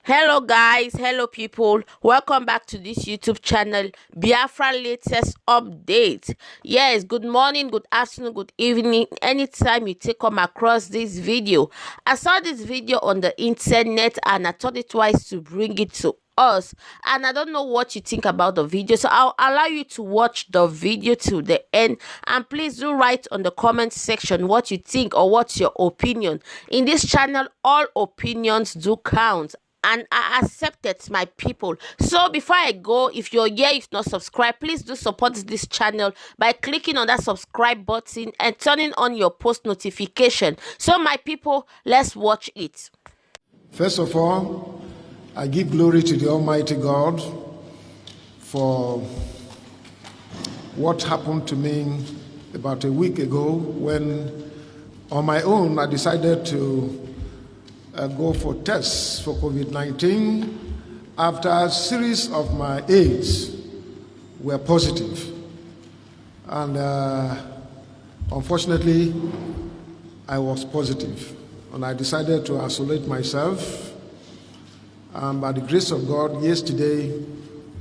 Hello guys, hello people, welcome back to this YouTube channel, Biafra latest update. Yes, good morning, good afternoon, good evening, anytime you take come across this video. I saw this video on the internet and I thought it wise to bring it to us, and I don't know what you think about the video, so I'll allow you to watch the video to the end, and please do write on the comment section what you think or what's your opinion. In this channel, all opinions do count and I accept it, my people. So before I go, if you're here, if not subscribed, please do support this channel by clicking on that subscribe button and turning on your post notification. So my people, let's watch it. First of all, I give glory to the Almighty God for what happened to me about a week ago when on my own I decided to go for tests for COVID-19 after a series of my aides were positive. And unfortunately, I was positive. And I decided to isolate myself. And by the grace of God, yesterday,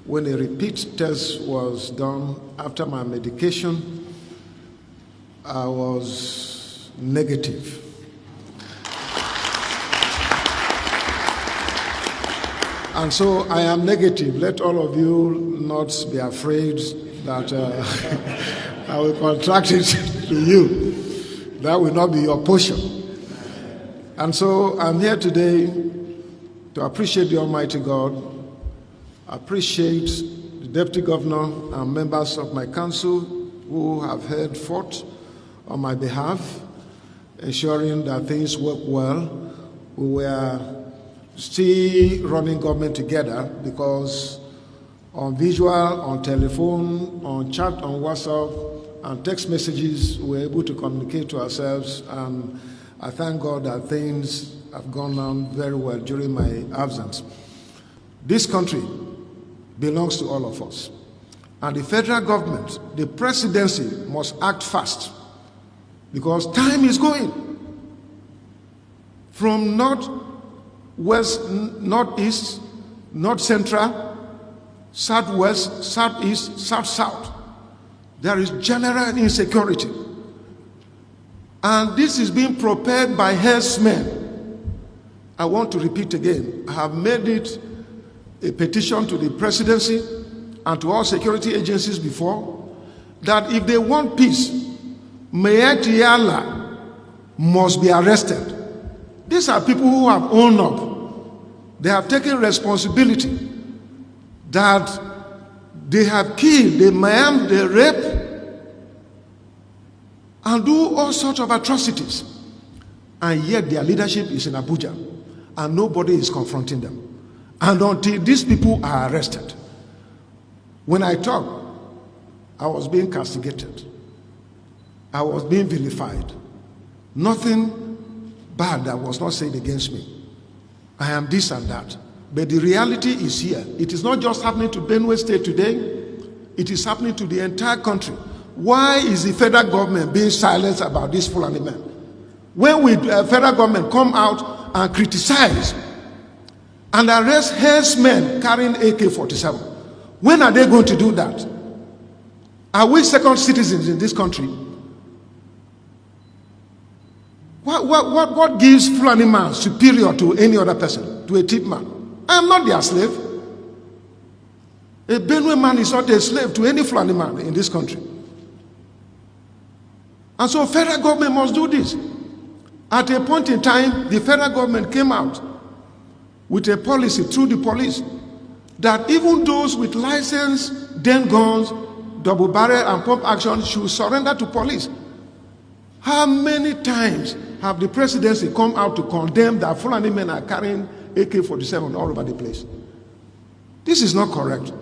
when a repeat test was done after my medication, I was negative. And so I am negative. Let all of you not be afraid that I will contract it to you. That will not be your portion. And so I'm here today to appreciate the Almighty God, appreciate the Deputy Governor and members of my council who have held forth on my behalf, ensuring that things work well. We were still running government together because on visual, on telephone, on chat, on WhatsApp, and text messages, we were able to communicate to ourselves, and I thank God that things have gone on very well during my absence. This country belongs to all of us, and the federal government, the presidency, must act fast because time is going from north, west, northeast, north central, southwest, southeast, south. There is general insecurity. And this is being prepared by herdsmen. I want to repeat again. I have made it a petition to the presidency and to all security agencies before that if they want peace, Mayatiala must be arrested. These are people who have owned up. They have taken responsibility that they have killed, they maimed, they rape, and do all sorts of atrocities. And yet their leadership is in Abuja, and nobody is confronting them. And until these people are arrested, when I talk, I was being castigated. I was being vilified. Nothing bad that was not said against me. I am this and that. But the reality is here. It is not just happening to Benue State today. It is happening to the entire country. Why is the federal government being silent about this Fulani men? When will the federal government come out and criticize and arrest herdsmen carrying AK-47? When are they going to do that? Are we second citizens in this country? What gives Fulani man superior to any other person, to a tip man? I am not their slave. A Benue man is not a slave to any Fulani man in this country. And so federal government must do this. At a point in time, the federal government came out with a policy through the police that even those with license, den guns, double barrel and pump action should surrender to police. How many times have the presidency come out to condemn that Fulani men are carrying AK-47 all over the place? This is not correct.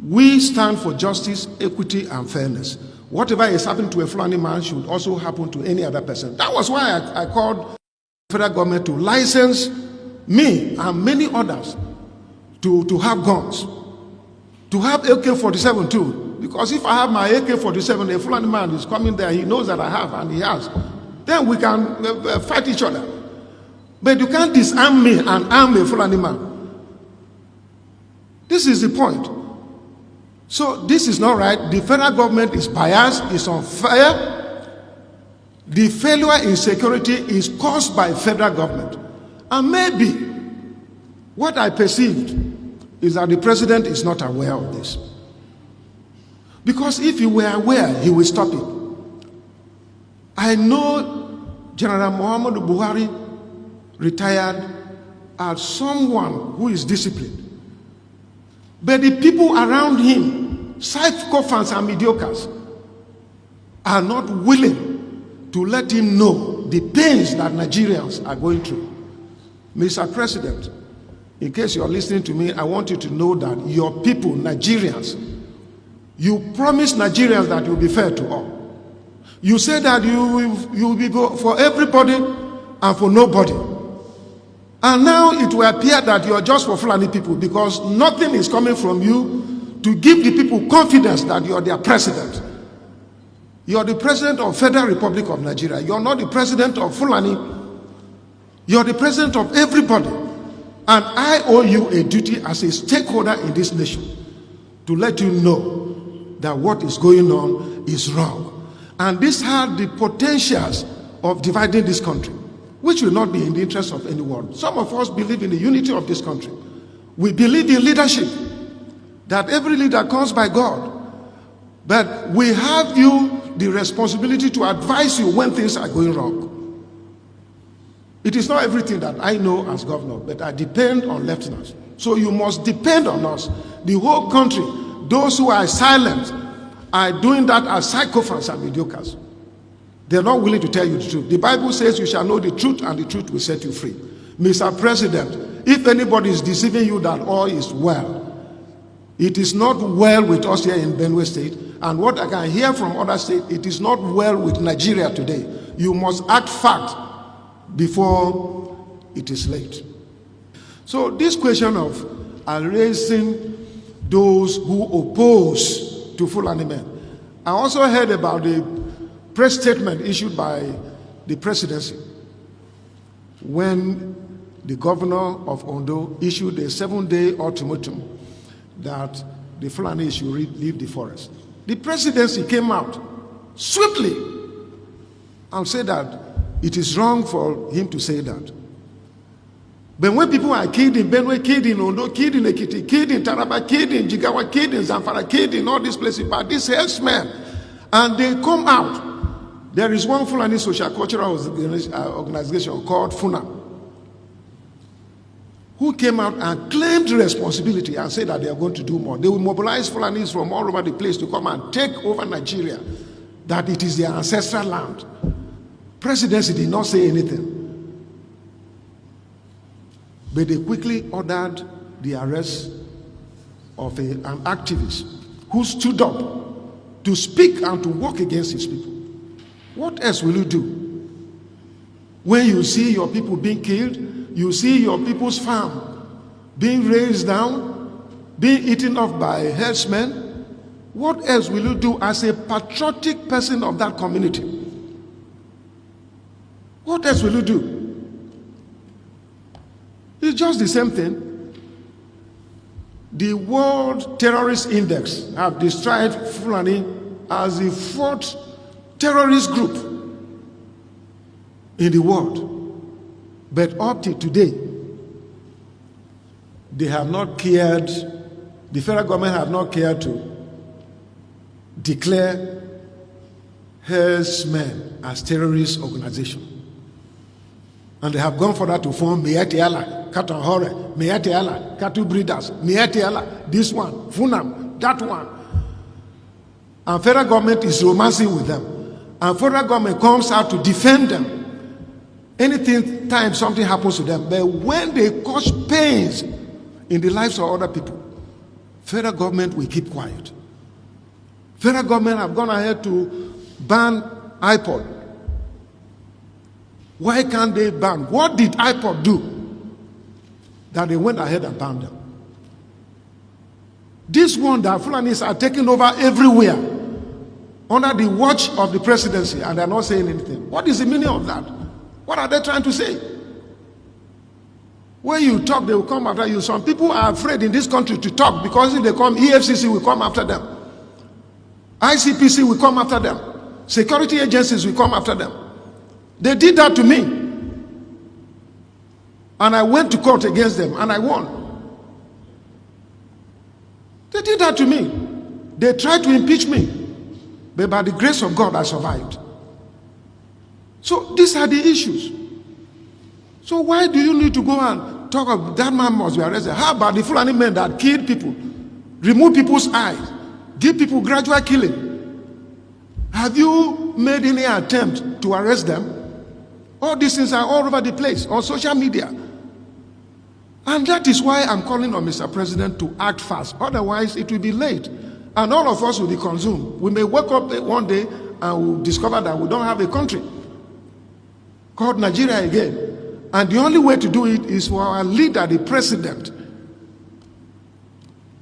We stand for justice, equity, and fairness. Whatever is happening to a Fulani man should also happen to any other person. That was why I called the federal government to license me and many others to have guns, to have AK-47 too. Because if I have my AK-47, a Fulani man is coming there, he knows that I have, and he has. Then we can fight each other. But you can't disarm me and arm a Fulani man. This is the point. So this is not right. The federal government is biased, is unfair. The failure in security is caused by federal government. And maybe what I perceived is that the president is not aware of this. Because if he were aware, he will stop it. I know General Muhammadu Buhari retired as someone who is disciplined. But the people around him, sycophants and mediocres, are not willing to let him know the pains that Nigerians are going through. Mr. President, in case you're listening to me, I want you to know that your people, Nigerians, you promised Nigerians that you'll be fair to all. You said that you will be for everybody and for nobody. And now it will appear that you are just for Fulani people, because nothing is coming from you to give the people confidence that you are their president. You are the president of Federal Republic of Nigeria. You are not the president of Fulani. You are the president of everybody. And I owe you a duty as a stakeholder in this nation to let you know that what is going on is wrong. And this had the potentials of dividing this country, which will not be in the interest of anyone. Some of us believe in the unity of this country. We believe in leadership, that every leader comes by God. But we have the responsibility to advise you when things are going wrong. It is not everything that I know as governor, but I depend on lieutenants. So you must depend on us. The whole country, those who are silent, are doing that as sycophants and mediocres. They're not willing to tell you the truth. The Bible says you shall know the truth and the truth will set you free. Mr. President, if anybody is deceiving you that all is well, it is not well with us here in Benue State. And what I can hear from other states, it is not well with Nigeria today. You must act fact before it is late. So this question of erasing those who oppose to Fulani men. I also heard about the press statement issued by the presidency when the governor of Ondo issued a 7-day ultimatum that the Fulani should leave the forest. The presidency came out swiftly and said that it is wrong for him to say that. But when people are killed in Benue, killed in Ondo, killed in Ekiti, killed in Taraba, killed in Jigawa, killed in Zamfara, killed in all these places by these herdsmen, and they come out, there is one Fulani social cultural organization called FUNA, who came out and claimed responsibility and said that they are going to do more. They will mobilize Fulanis from all over the place to come and take over Nigeria, that it is their ancestral land. Presidency did not say anything. But they quickly ordered the arrest of an activist who stood up to speak and to work against his people. What else will you do? When you see your people being killed, you see your people's farm being razed down, being eaten up by herdsmen, what else will you do as a patriotic person of that community? What else will you do? It's just the same thing. The World Terrorist Index have described Fulani as the 4th terrorist group in the world. But up to today, they have not cared, the federal government have not cared to declare herdsmen as terrorist organization. And they have gone further to form Mietiala, Cattle Hore, Mietiala, Cattle Breeders, Mietiala, this one, Funam, that one. And federal government is romancing with them. And federal government comes out to defend them anything time something happens to them. But when they cause pains in the lives of other people, federal government will keep quiet. Federal government have gone ahead to ban iPod. Why can't they ban? What did iPod do that they went ahead and banned them? This one that Fulanis are taking over everywhere under the watch of the presidency, and they're not saying anything. What is the meaning of that? What are they trying to say? When you talk, they will come after you. Some people are afraid in this country to talk because if they come, EFCC will come after them. ICPC will come after them. Security agencies will come after them. They did that to me. And I went to court against them and I won. They did that to me. They tried to impeach me. But by the grace of God, I survived. So these are the issues. So why do you need to go and talk about that man must be arrested? How about the Fulani men that killed people, remove people's eyes, give people gradual killing? Have you made any attempt to arrest them? All these things are all over the place on social media. And that is why I'm calling on Mr. President to act fast. Otherwise, it will be late. And all of us will be consumed. We may wake up one day and we'll discover that we don't have a country called Nigeria again. And the only way to do it is for our leader, the president,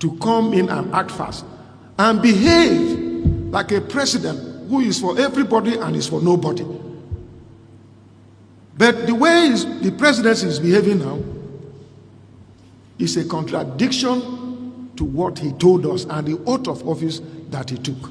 to come in and act fast and behave like a president who is for everybody and is for nobody. But the way the president is behaving now is a contradiction to what he told us and the oath of office that he took.